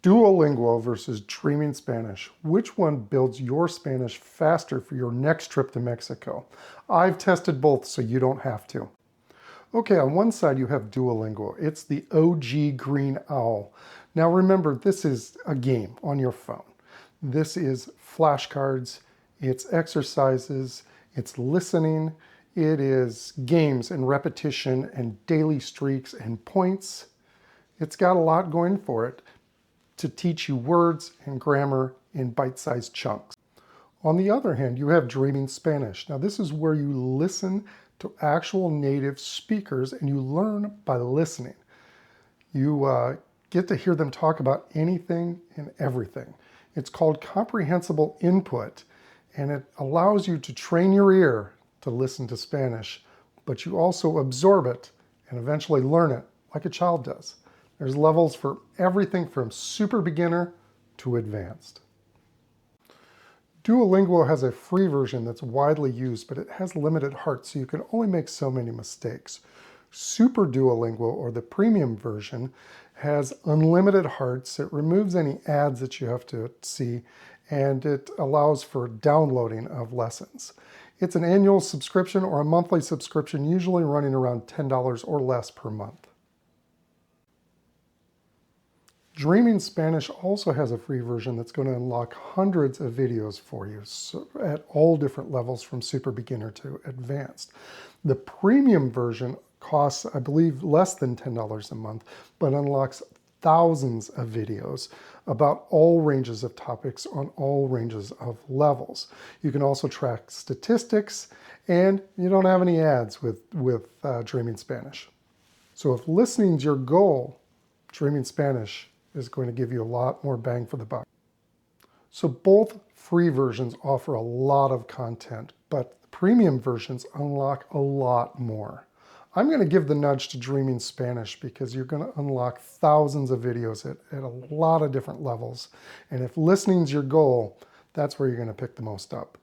Duolingo versus Dreaming Spanish. Which one builds your Spanish faster for your next trip to Mexico? I've tested both, so you don't have to. Okay, on one side you have Duolingo. It's the OG green owl. Now remember, this is a game on your phone. This is flashcards, it's exercises, it's listening, it is games and repetition and daily streaks and points. It's got a lot going for it to teach you words and grammar in bite-sized chunks. On the other hand, you have Dreaming Spanish. Now this is where you listen to actual native speakers and you learn by listening. You get to hear them talk about anything and everything. It's called comprehensible input, and it allows you to train your ear to listen to Spanish, but you also absorb it and eventually learn it like a child does. There's levels for everything from super beginner to advanced. Duolingo has a free version that's widely used, but it has limited hearts, so you can only make so many mistakes. Super Duolingo, or the premium version, has unlimited hearts. It removes any ads that you have to see, and it allows for downloading of lessons. It's an annual subscription or a monthly subscription, usually running around $10 or less per month. Dreaming Spanish also has a free version that's going to unlock hundreds of videos for you at all different levels from super beginner to advanced. The premium version costs, I believe, less than $10 a month, but unlocks thousands of videos about all ranges of topics on all ranges of levels. You can also track statistics, and you don't have any ads with Dreaming Spanish. So if listening's your goal, Dreaming Spanish is going to give you a lot more bang for the buck. So both free versions offer a lot of content, but the premium versions unlock a lot more. I'm going to give the nudge to Dreaming Spanish because you're going to unlock thousands of videos at a lot of different levels. And if listening's your goal, that's where you're going to pick the most up.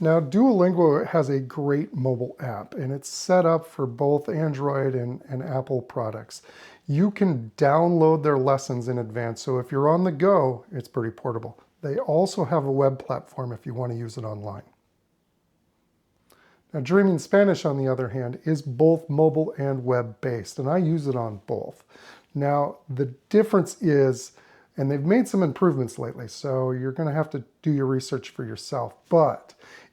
Now, Duolingo has a great mobile app, and it's set up for both Android and Apple products. You can download their lessons in advance, so if you're on the go, it's pretty portable. They also have a web platform if you want to use it online. Now, Dreaming Spanish, on the other hand, is both mobile and web-based, and I use it on both. Now, the difference is, and they've made some improvements lately, so you're going to have to do your research for yourself, but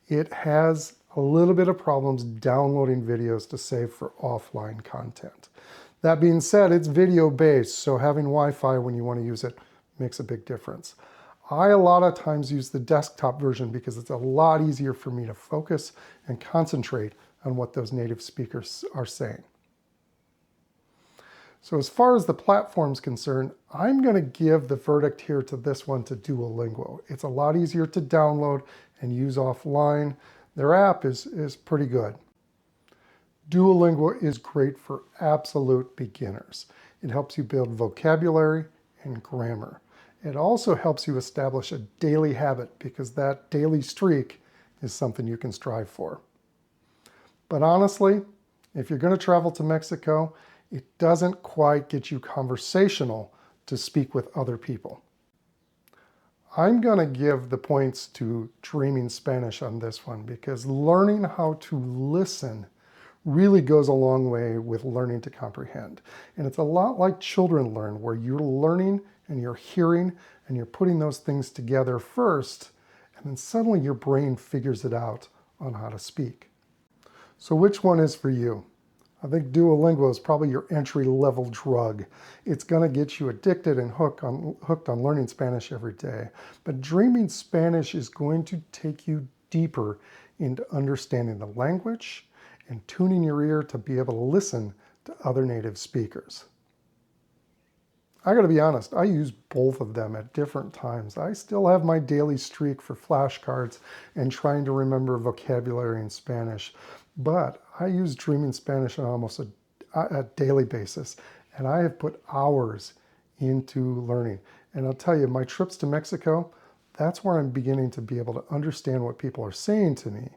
it has a little bit of problems downloading videos to save for offline content. That being said, it's video-based, so having Wi-Fi when you want to use it makes a big difference. I a lot of times use the desktop version because it's a lot easier for me to focus and concentrate on what those native speakers are saying. So as far as the platform's concerned, I'm going to give the verdict here to this one, to Duolingo. It's a lot easier to download and use offline. Their app is pretty good. Duolingo is great for absolute beginners. It helps you build vocabulary and grammar. It also helps you establish a daily habit because that daily streak is something you can strive for. But honestly, if you're going to travel to Mexico, it doesn't quite get you conversational to speak with other people. I'm going to give the points to Dreaming Spanish on this one because learning how to listen really goes a long way with learning to comprehend. And it's a lot like children learn, where you're learning and you're hearing and you're putting those things together first, and then suddenly your brain figures it out on how to speak. So which one is for you? I think Duolingo is probably your entry-level drug. It's going to get you addicted and hooked on learning Spanish every day. But Dreaming Spanish is going to take you deeper into understanding the language and tuning your ear to be able to listen to other native speakers. I got to be honest, I use both of them at different times. I still have my daily streak for flashcards and trying to remember vocabulary in Spanish, but I use Dreaming Spanish on almost a daily basis, and I have put hours into learning. And I'll tell you, my trips to Mexico, that's where I'm beginning to be able to understand what people are saying to me,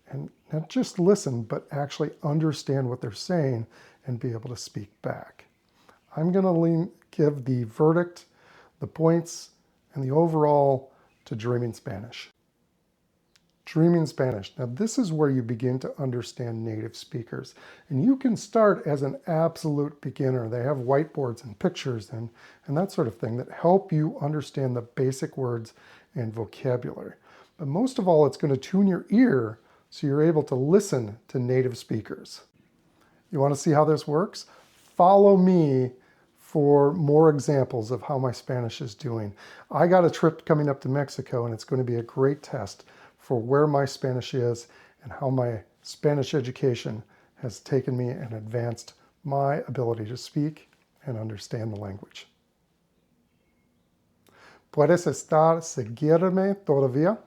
and not just listen, but actually understand what they're saying and be able to speak back. I'm going to give the verdict, the points, and the overall to Dreaming Spanish. Dreaming Spanish. Now this is where you begin to understand native speakers. And you can start as an absolute beginner. They have whiteboards and pictures and that sort of thing that help you understand the basic words and vocabulary. But most of all, it's going to tune your ear so you're able to listen to native speakers. You want to see how this works? Follow me for more examples of how my Spanish is doing. I got a trip coming up to Mexico, and it's going to be a great test for where my Spanish is and how my Spanish education has taken me and advanced my ability to speak and understand the language. ¿Puedes seguirme todavía?